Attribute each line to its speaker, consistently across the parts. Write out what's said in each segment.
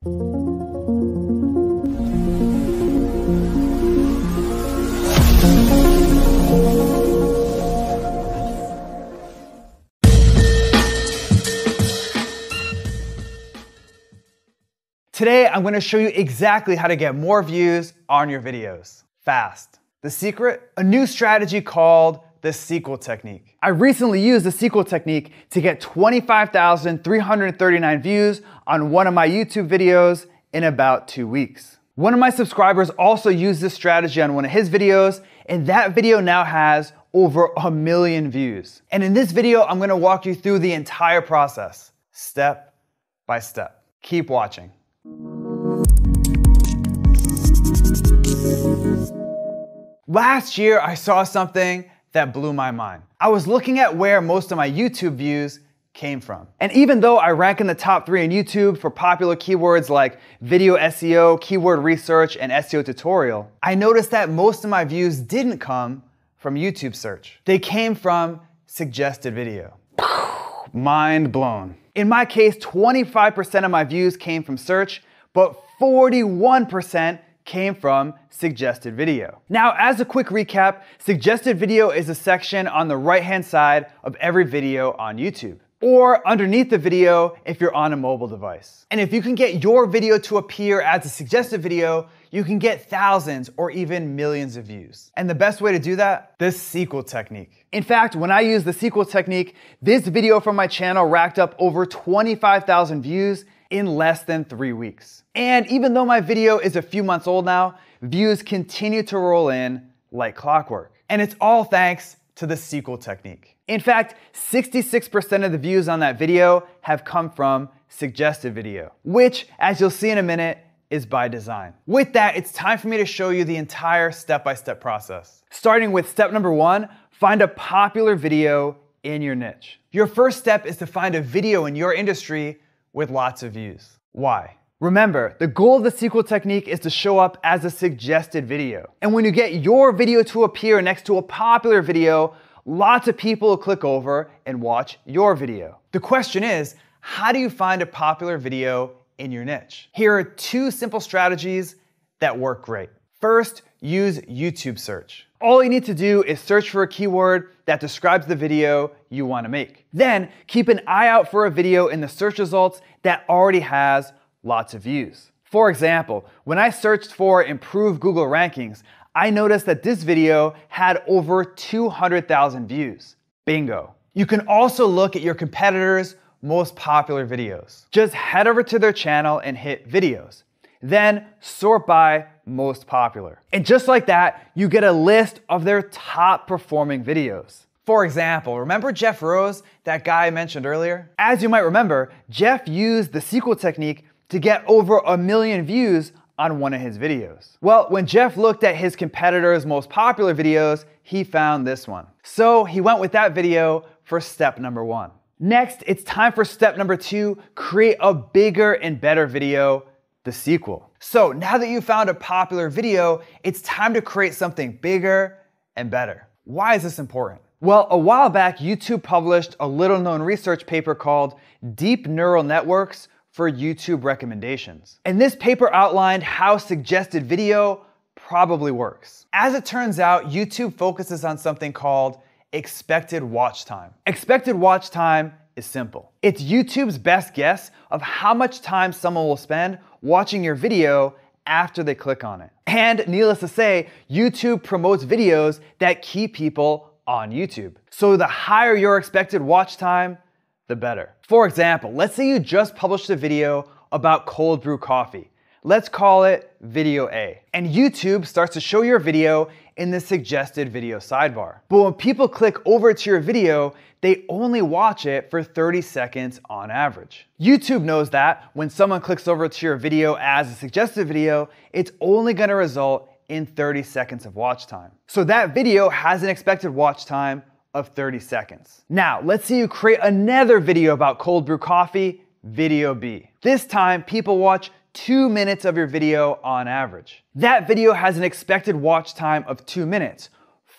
Speaker 1: Today, I'm going to show you exactly how to get more views on your videos, fast. The secret? A new strategy called the sequel technique. I recently used the sequel technique to get 25,339 views on one of my YouTube videos in about 2 weeks. One of my subscribers also used this strategy on one of his videos, and that video now has over 1 million views. And in this video, I'm going to walk you through the entire process, step by step. Keep watching. Last year, I saw something that blew my mind. I was looking at where most of my YouTube views came from. And even though I rank in the top 3 on YouTube for popular keywords like video SEO, keyword research, and SEO tutorial, I noticed that most of my views didn't come from YouTube search. They came from suggested video. Mind blown. In my case, 25% of my views came from search, but 41% came from suggested video. Now, as a quick recap, suggested video is a section on the right-hand side of every video on YouTube, or underneath the video if you're on a mobile device. And if you can get your video to appear as a suggested video, you can get thousands or even millions of views. And the best way to do that? The sequel technique. In fact, when I used the sequel technique, this video from my channel racked up over 25,000 views in less than 3 weeks. And even though my video is a few months old now, views continue to roll in like clockwork. And it's all thanks to the sequel technique. In fact, 66% of the views on that video have come from suggested video, which, as you'll see in a minute, is by design. With that, it's time for me to show you the entire step-by-step process. Starting with step number 1, find a popular video in your niche. Your first step is to find a video in your industry with lots of views. Why? Remember, the goal of the sequel technique is to show up as a suggested video. And when you get your video to appear next to a popular video, lots of people will click over and watch your video. The question is, how do you find a popular video in your niche? Here are 2 simple strategies that work great. First, use YouTube search. All you need to do is search for a keyword that describes the video you want to make. Then, keep an eye out for a video in the search results that already has lots of views. For example, when I searched for improved Google rankings, I noticed that this video had over 200,000 views. Bingo. You can also look at your competitors' most popular videos. Just head over to their channel and hit videos. Then sort by most popular. And just like that, you get a list of their top performing videos. For example, remember Jeff Rose, that guy I mentioned earlier? As you might remember, Jeff used the sequel technique to get over 1 million views on one of his videos. Well, when Jeff looked at his competitors' most popular videos, he found this one. So he went with that video for step number 1. Next, it's time for step number 2, create a bigger and better video, the sequel. So now that you found a popular video, it's time to create something bigger and better. Why is this important? Well, a while back, YouTube published a little-known research paper called Deep Neural Networks for YouTube Recommendations. And this paper outlined how suggested video probably works. As it turns out, YouTube focuses on something called expected watch time. Expected watch time is simple. It's YouTube's best guess of how much time someone will spend watching your video after they click on it. And needless to say, YouTube promotes videos that keep people on YouTube. So the higher your expected watch time, the better. For example, let's say you just published a video about cold brew coffee. Let's call it video A. And YouTube starts to show your video in the suggested video sidebar. But when people click over to your video, they only watch it for 30 seconds on average. YouTube knows that when someone clicks over to your video as a suggested video, it's only gonna result in 30 seconds of watch time. So that video has an expected watch time of 30 seconds. Now, let's say you create another video about cold brew coffee, video B. This time, people watch 2 minutes of your video on average. That video has an expected watch time of 2 minutes,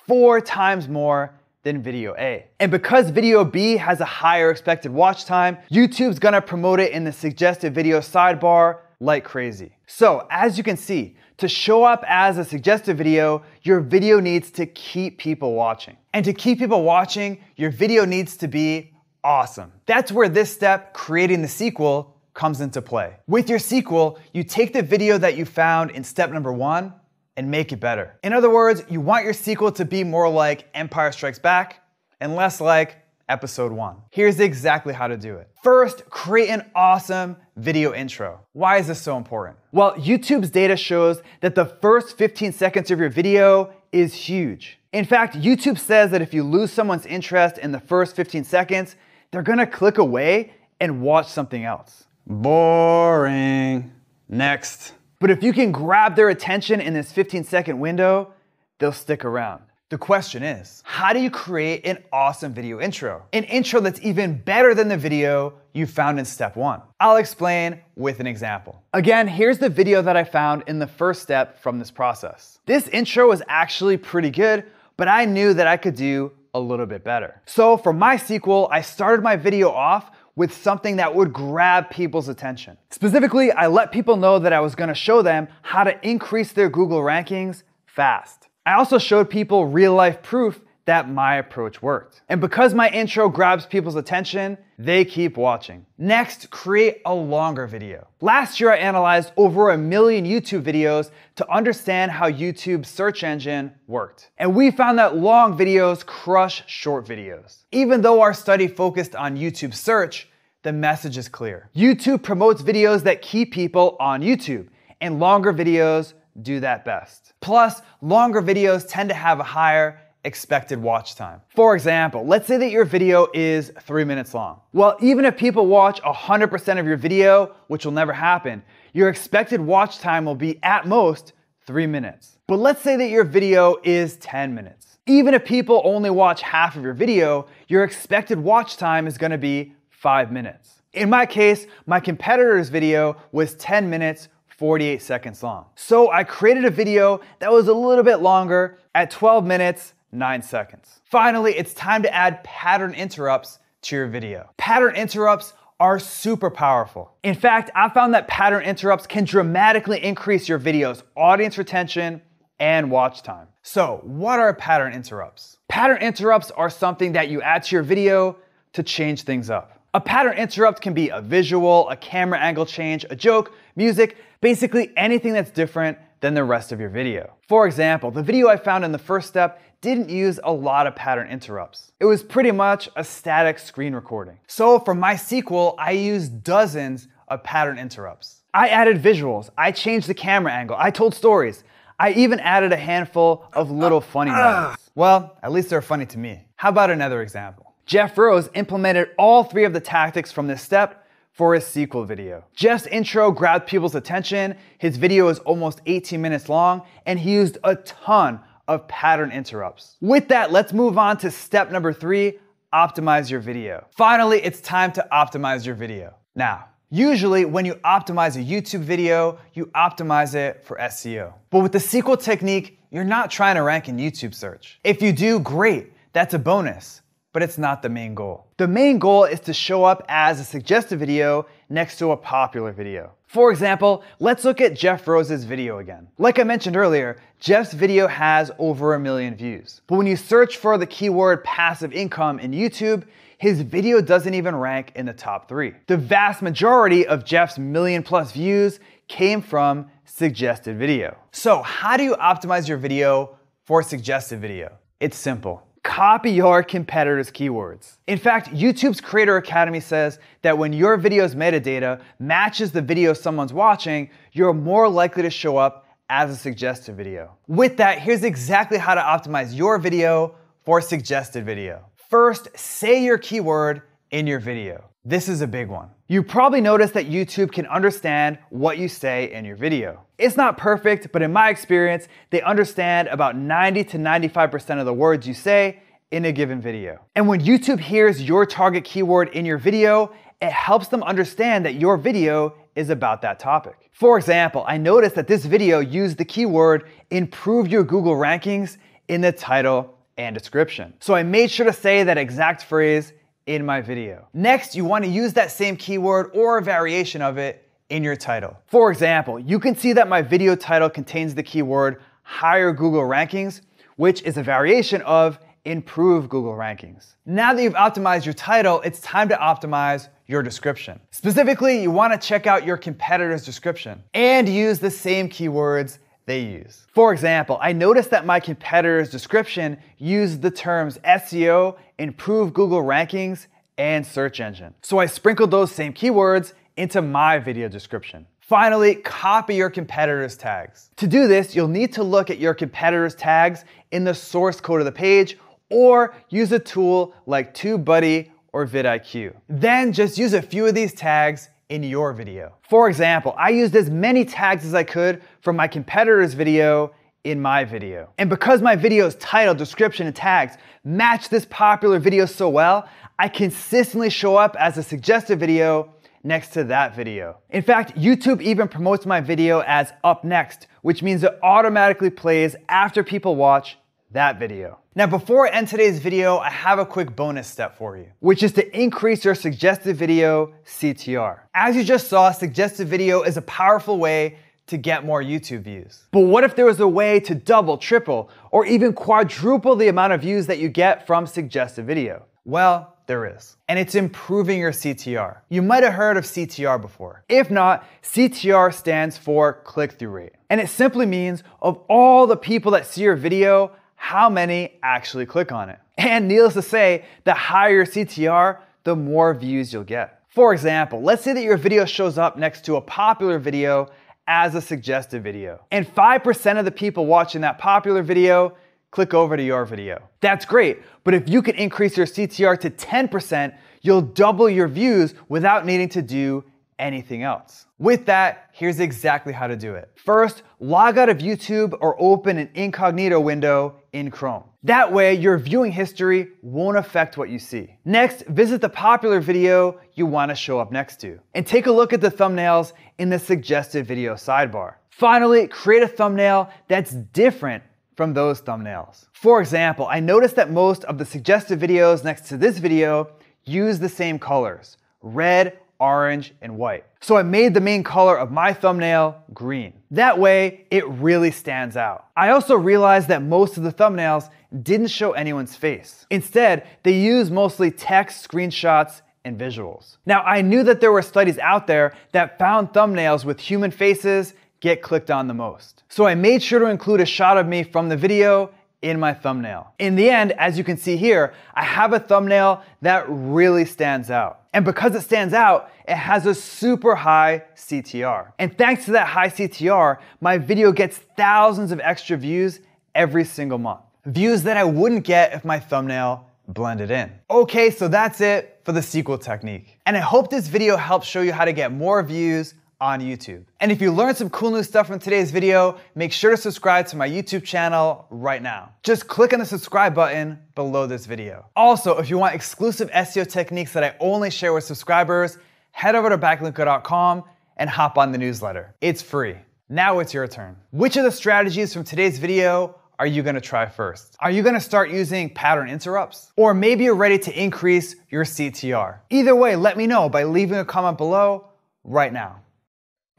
Speaker 1: 4 times more than video A. And because video B has a higher expected watch time, YouTube's gonna promote it in the suggested video sidebar like crazy. So as you can see, to show up as a suggested video, your video needs to keep people watching. And to keep people watching, your video needs to be awesome. That's where this step, creating the sequel, comes into play. With your sequel, you take the video that you found in step number 1 and make it better. In other words, you want your sequel to be more like Empire Strikes Back and less like episode 1. Here's exactly how to do it. First, create an awesome video intro. Why is this so important? Well, YouTube's data shows that the first 15 seconds of your video is huge. In fact, YouTube says that if you lose someone's interest in the first 15 seconds, they're gonna click away and watch something else. Boring. Next. But if you can grab their attention in this 15-second window, they'll stick around. The question is, how do you create an awesome video intro? An intro that's even better than the video you found in step 1. I'll explain with an example. Again, here's the video that I found in the first step from this process. This intro was actually pretty good, but I knew that I could do a little bit better. So for my sequel, I started my video off with something that would grab people's attention. Specifically, I let people know that I was gonna show them how to increase their Google rankings fast. I also showed people real-life proof that my approach worked. And because my intro grabs people's attention, they keep watching. Next, create a longer video. Last year, I analyzed over 1 million YouTube videos to understand how YouTube's search engine worked. And we found that long videos crush short videos. Even though our study focused on YouTube search, the message is clear. YouTube promotes videos that keep people on YouTube, and longer videos do that best. Plus, longer videos tend to have a higher expected watch time. For example, let's say that your video is 3 minutes long. Well, even if people watch 100% of your video, which will never happen, your expected watch time will be at most 3 minutes. But let's say that your video is 10 minutes. Even if people only watch half of your video, your expected watch time is gonna be 5 minutes. In my case, my competitor's video was 10 minutes 48 seconds long. So I created a video that was a little bit longer at 12 minutes, 9 seconds. Finally, it's time to add pattern interrupts to your video. Pattern interrupts are super powerful. In fact, I found that pattern interrupts can dramatically increase your video's audience retention and watch time. So what are pattern interrupts? Pattern interrupts are something that you add to your video to change things up. A pattern interrupt can be a visual, a camera angle change, a joke, music, basically anything that's different than the rest of your video. For example, the video I found in the first step didn't use a lot of pattern interrupts. It was pretty much a static screen recording. So for my sequel, I used dozens of pattern interrupts. I added visuals, I changed the camera angle, I told stories. I even added a handful of little funny moments. Well, at least they're funny to me. How about another example? Jeff Rose implemented all 3 of the tactics from this step for his sequel video. Jeff's intro grabbed people's attention, his video is almost 18 minutes long, and he used a ton of pattern interrupts. With that, let's move on to step number 3, optimize your video. Finally, it's time to optimize your video. Now, usually when you optimize a YouTube video, you optimize it for SEO. But with the sequel technique, you're not trying to rank in YouTube search. If you do, great, that's a bonus. But it's not the main goal. The main goal is to show up as a suggested video next to a popular video. For example, let's look at Jeff Rose's video again. Like I mentioned earlier, Jeff's video has over 1 million views. But when you search for the keyword passive income in YouTube, his video doesn't even rank in the top 3. The vast majority of Jeff's 1 million+ views came from suggested video. So how do you optimize your video for suggested video? It's simple. Copy your competitors' keywords. In fact, YouTube's Creator Academy says that when your video's metadata matches the video someone's watching, you're more likely to show up as a suggested video. With that, here's exactly how to optimize your video for suggested video. First, say your keyword in your video. This is a big one. You probably noticed that YouTube can understand what you say in your video. It's not perfect, but in my experience, they understand about 90 to 95% of the words you say in a given video. And when YouTube hears your target keyword in your video, it helps them understand that your video is about that topic. For example, I noticed that this video used the keyword improve your Google rankings in the title and description. So I made sure to say that exact phrase in my video. Next, you want to use that same keyword or a variation of it in your title. For example, you can see that my video title contains the keyword higher Google rankings, which is a variation of improve Google rankings. Now that you've optimized your title, it's time to optimize your description. Specifically, you want to check out your competitor's description and use the same keywords they use. For example, I noticed that my competitor's description used the terms SEO, improve Google rankings, and search engine. So I sprinkled those same keywords into my video description. Finally, copy your competitor's tags. To do this, you'll need to look at your competitor's tags in the source code of the page or use a tool like TubeBuddy or vidIQ. Then just use a few of these tags in your video. For example, I used as many tags as I could from my competitor's video in my video. And because my video's title, description, and tags match this popular video so well, I consistently show up as a suggested video next to that video. In fact, YouTube even promotes my video as up next, which means it automatically plays after people watch that video. Now, before I end today's video, I have a quick bonus step for you, which is to increase your suggested video CTR. As you just saw, suggested video is a powerful way to get more YouTube views. But what if there was a way to double, triple, or even quadruple the amount of views that you get from suggested video? Well, there is. And it's improving your CTR. You might have heard of CTR before. If not, CTR stands for click-through rate. And it simply means of all the people that see your video, how many actually click on it. And needless to say, the higher your CTR, the more views you'll get. For example, let's say that your video shows up next to a popular video as a suggested video. And 5% of the people watching that popular video click over to your video. That's great, but if you can increase your CTR to 10%, you'll double your views without needing to do anything else. With that, here's exactly how to do it. First, log out of YouTube or open an incognito window in Chrome. That way, your viewing history won't affect what you see. Next, visit the popular video you want to show up next to, and take a look at the thumbnails in the suggested video sidebar. Finally, create a thumbnail that's different from those thumbnails. For example, I noticed that most of the suggested videos next to this video use the same colors: red, orange, and white. So I made the main color of my thumbnail green. That way, it really stands out. I also realized that most of the thumbnails didn't show anyone's face. Instead, they use mostly text, screenshots, and visuals. Now, I knew that there were studies out there that found thumbnails with human faces get clicked on the most. So I made sure to include a shot of me from the video in my thumbnail. In the end, as you can see here, I have a thumbnail that really stands out. And because it stands out, it has a super high CTR. And thanks to that high CTR, my video gets thousands of extra views every single month. Views that I wouldn't get if my thumbnail blended in. Okay, so that's it for the sequel technique. And I hope this video helps show you how to get more views on YouTube. And if you learned some cool new stuff from today's video, make sure to subscribe to my YouTube channel right now. Just click on the subscribe button below this video. Also, if you want exclusive SEO techniques that I only share with subscribers, head over to backlinko.com and hop on the newsletter. It's free. Now it's your turn. Which of the strategies from today's video are you gonna try first? Are you gonna start using pattern interrupts? Or maybe you're ready to increase your CTR. Either way, let me know by leaving a comment below right now.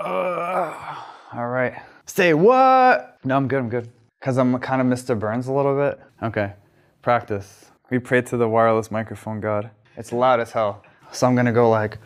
Speaker 1: All right. Say what? No, I'm good. Because I'm kind of Mr. Burns a little bit. Okay, practice. We pray to the wireless microphone god. It's loud as hell. So I'm gonna go like,